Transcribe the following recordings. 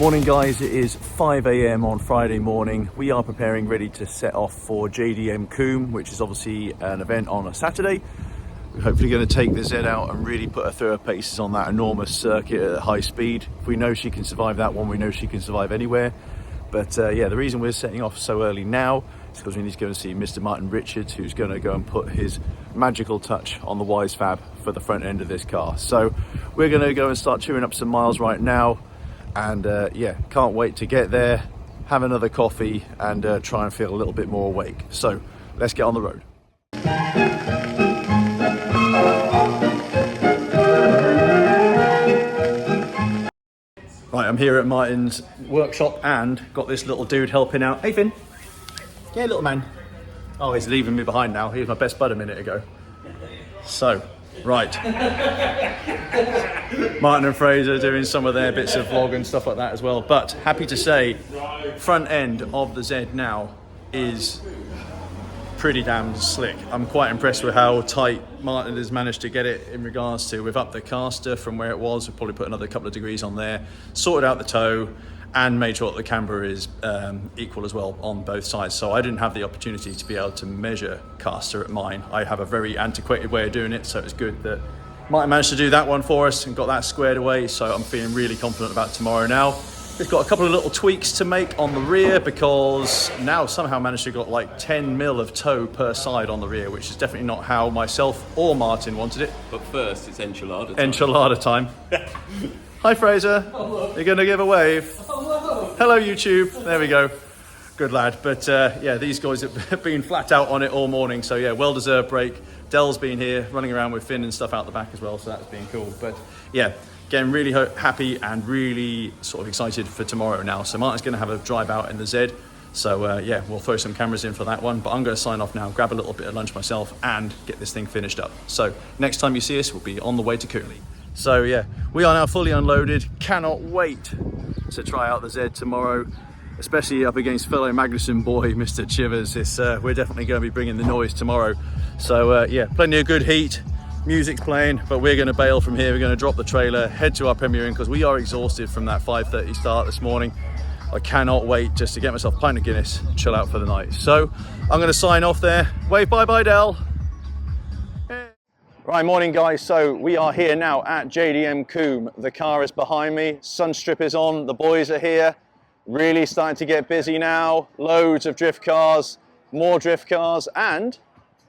Morning guys, it is 5 AM on Friday morning. We are preparing ready to set off for JDM Combe, which is obviously an event on a Saturday. We're hopefully going to take the Z out and really put her through her paces on that enormous circuit at high speed. If we know she can survive that one, we know she can survive anywhere. But yeah, the reason we're setting off so early now is because we need to go and see Mr. Martin Richards, who's going to go and put his magical touch on the Wisefab for the front end of this car. So we're going to go and start chewing up some miles right now. And yeah, can't wait to get there, have another coffee and try and feel a little bit more awake. So let's get on the road. Right, I'm here at Martin's workshop and got this little dude helping out. Hey Finn. Yeah, little man. Oh, he's leaving me behind now. He was my best bud a minute ago. So, right. Martin and Fraser doing some of their bits of vlog and stuff like that as well. But happy to say, front end of the Z now is pretty damn slick. I'm quite impressed with how tight Martin has managed to get it in regards to, we've upped the caster from where it was. We've probably put another couple of degrees on there, sorted out the toe and made sure that the camber is equal as well on both sides. So I didn't have the opportunity to be able to measure caster at mine. I have a very antiquated way of doing it, so it's good that Martin managed to do that one for us and got that squared away. So I'm feeling really confident about tomorrow now. We've got a couple of little tweaks to make on the rear because now somehow managed to got like 10 mil of toe per side on the rear, which is definitely not how myself or Martin wanted it. But first, it's enchilada time. Enchilada time. Hi Fraser. Hello. You're going to give a wave. Hello. Hello YouTube. There we go. Good lad. But yeah, these guys have been flat out on it all morning. So yeah, well-deserved break. Dell's been here running around with Finn and stuff out the back as well. So that's been cool. But yeah, getting really happy and really sort of excited for tomorrow now. So Martin's going to have a drive out in the Z. So yeah, we'll throw some cameras in for that one. But I'm going to sign off now, grab a little bit of lunch myself and get this thing finished up. So next time you see us, we'll be on the way to Cooley. So yeah, we are now fully unloaded. Cannot wait to try out the Z tomorrow, especially up against fellow Magnussen boy, Mr. Chivers. We're definitely going to be bringing the noise tomorrow. So yeah, plenty of good heat. Music's playing, but we're going to bail from here. We're going to drop the trailer, head to our premiering because we are exhausted from that 5:30 start this morning. I cannot wait just to get myself a pint of Guinness, chill out for the night. So I'm going to sign off there. Wave bye-bye, Dell. Right, morning guys. So we are here now at JDM Combe. The car is behind me, Sunstrip is on, the boys are here. Really starting to get busy now. Loads of drift cars, more drift cars, and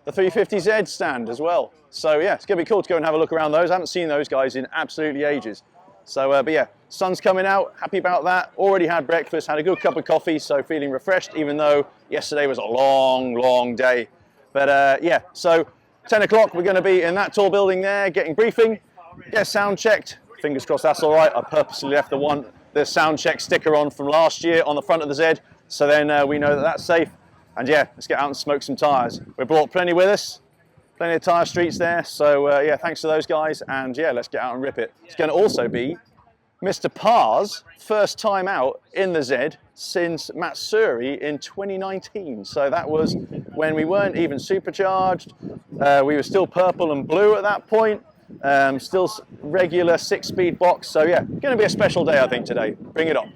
the 350Z stand as well. So yeah, it's gonna be cool to go and have a look around those. I haven't seen those guys in absolutely ages. So, but yeah, sun's coming out, happy about that. Already had breakfast, had a good cup of coffee, so feeling refreshed, even though yesterday was a long, long day. But yeah, so 10 o'clock, we're gonna be in that tall building there, getting briefing, get sound checked. Fingers crossed that's all right. I purposely left the sound check sticker on from last year on the front of the Z, so then we know that that's safe. And yeah, let's get out and smoke some tyres. We brought plenty with us, plenty of tyre streets there. So yeah, thanks to those guys. And yeah, let's get out and rip it. It's going to also be Mr. Parr's first time out in the Z since Matsuri in 2019. So that was when we weren't even supercharged. We were still purple and blue at that point. Still regular 6-speed box. So yeah, going to be a special day, I think, today. Bring it on.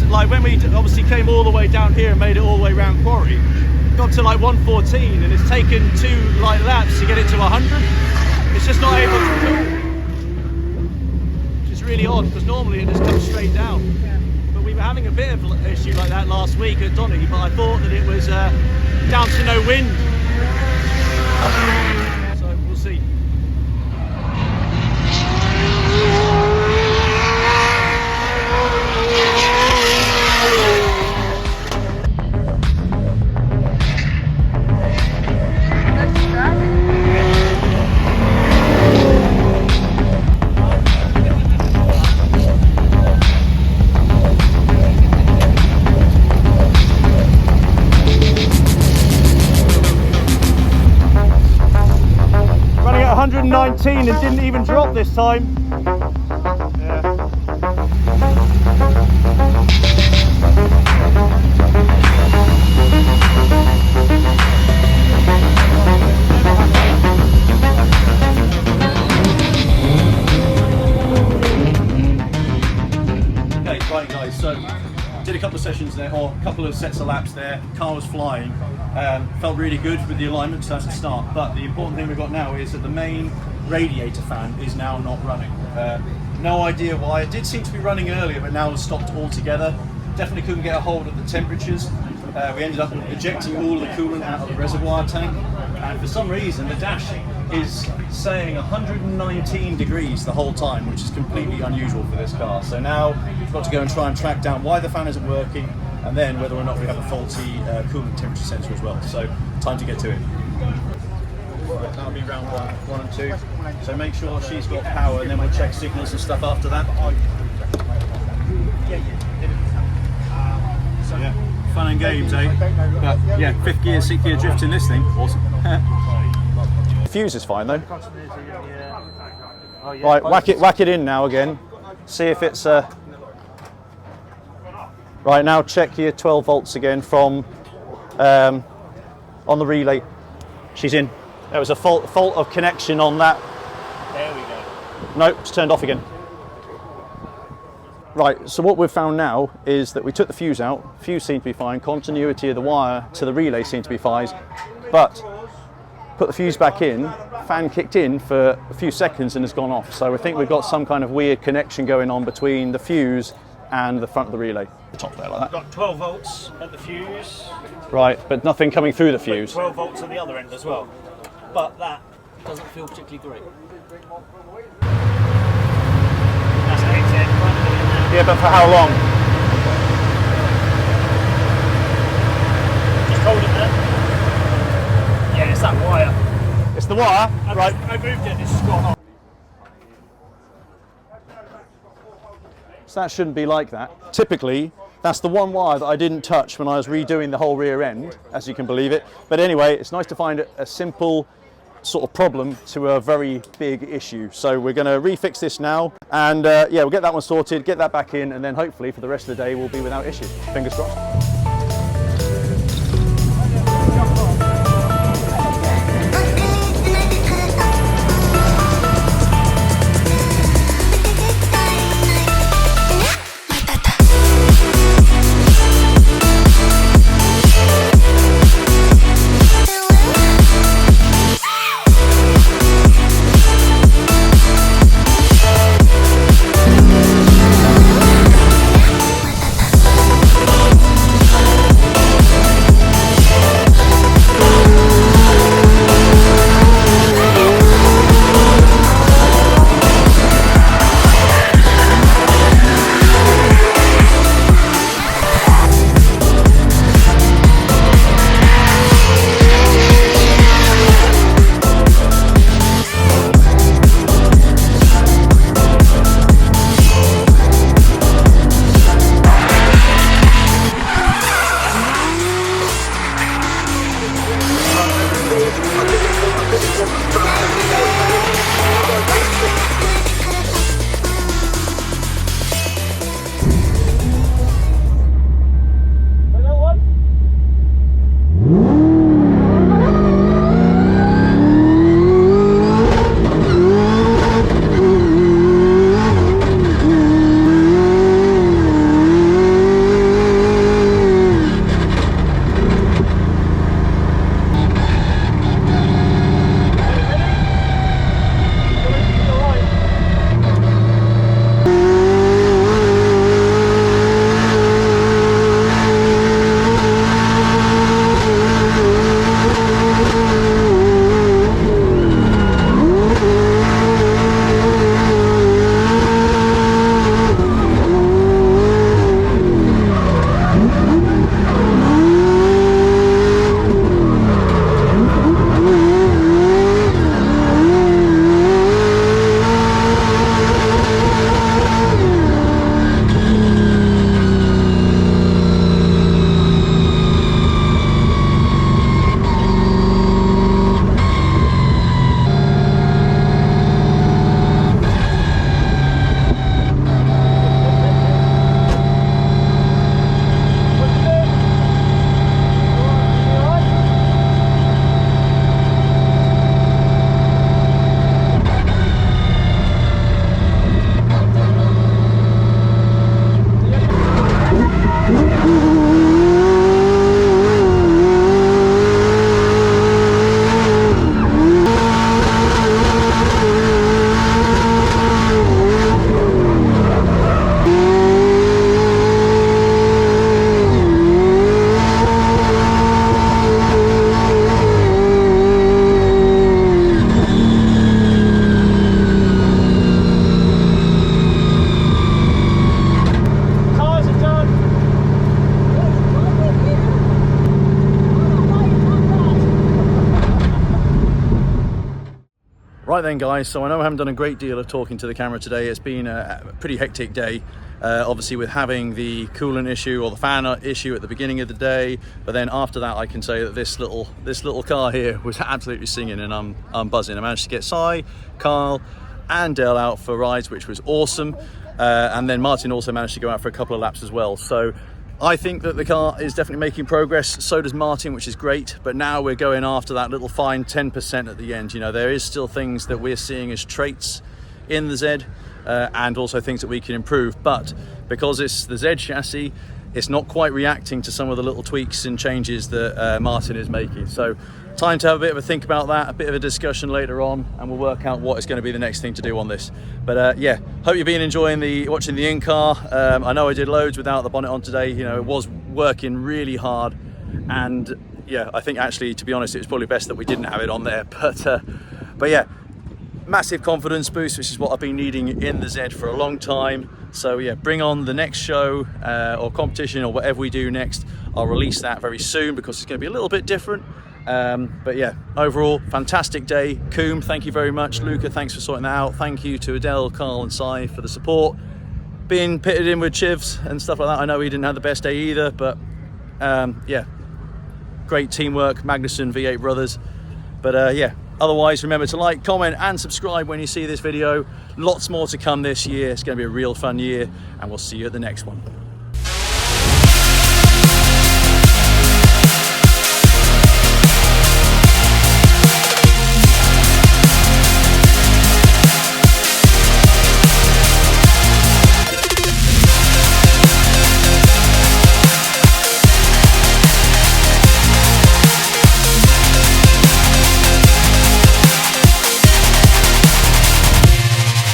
like when we obviously came all the way down here and made it all the way around quarry, got to like 114 and it's taken 2 like laps to get it to 100. It's just not able to do it. Which is really odd because normally it just comes straight down. But we were having a bit of an issue like that last week at Donny, but I thought that it was down to no wind. So we'll see. Running at 119 and didn't even drop this time. Okay, right guys, so did a couple of sessions there, or a couple of sets of laps there. Car was flying. Felt really good with the alignment, so that's a start. But the important thing we've got now is that the main radiator fan is now not running. No idea why. It did seem to be running earlier, but now it's stopped altogether. Definitely couldn't get a hold of the temperatures. We ended up ejecting all of the coolant out of the reservoir tank, and for some reason the dash is saying 119 degrees the whole time, which is completely unusual for this car. So now we've got to go and try and track down why the fan isn't working, and then whether or not we have a faulty coolant temperature sensor as well. So time to get to it. That'll be round 1 and 2. So make sure she's got power, and then we'll check signals and stuff after that. So yeah, fun and games, eh? But yeah, 5th gear, 6th gear drift in this thing. Awesome. The fuse is fine though. Right, whack it in now again. See if it's right now. Check your 12 volts again from on the relay. She's in. There was a fault of connection on that. There we go. No, it's turned off again. Right, so what we've found now is that we took the fuse out. Fuse seemed to be fine. Continuity of the wire to the relay seemed to be fine, but put the fuse back in, fan kicked in for a few seconds and has gone off. So I think we've got some kind of weird connection going on between the fuse and the front of the relay. The top there like that. Got 12 volts at the fuse. Right, but nothing coming through the fuse. 12 volts at the other end as well. But that doesn't feel particularly great. That's an 810. Yeah, but for how long? Just hold it there. Yeah, it's that wire. It's the wire, right? I moved it, it's gone off. So that shouldn't be like that. Typically, that's the one wire that I didn't touch when I was redoing the whole rear end, as you can believe it. But anyway, it's nice to find a simple sort of problem to a very big issue. So we're going to refix this now, and yeah, we'll get that one sorted, get that back in, and then hopefully for the rest of the day we'll be without issue. Fingers crossed. Right then guys, so I know I haven't done a great deal of talking to the camera today. It's been a pretty hectic day, obviously with having the coolant issue or the fan issue at the beginning of the day, but then after that I can say that this little car here was absolutely singing, and I'm buzzing. I managed to get Si, Carl and Dale out for rides, which was awesome, and then Martin also managed to go out for a couple of laps as well. So I think that the car is definitely making progress. So does Martin, which is great. But now we're going after that little fine 10% at the end. You know, there is still things that we're seeing as traits in the Z, and also things that we can improve. But because it's the Z chassis, it's not quite reacting to some of the little tweaks and changes that Martin is making. So time to have a bit of a think about that, a bit of a discussion later on, and we'll work out what is going to be the next thing to do on this. But yeah, hope you've been enjoying watching the in-car. I know I did loads without the bonnet on today. You know, it was working really hard, and yeah, I think actually, to be honest, it was probably best that we didn't have it on there. But yeah, massive confidence boost, which is what I've been needing in the Z for a long time. So yeah, bring on the next show or competition or whatever we do next. I'll release that very soon because it's going to be a little bit different. But yeah, overall, fantastic day. Combe, thank you very much. Luca, thanks for sorting that out. Thank you to Adele, Carl and Si for the support. Being pitted in with Chivs and stuff like that, I know he didn't have the best day either, but yeah, great teamwork, Magnussen, V8 brothers. But yeah, otherwise, remember to like, comment and subscribe when you see this video. Lots more to come this year. It's going to be a real fun year, and we'll see you at the next one.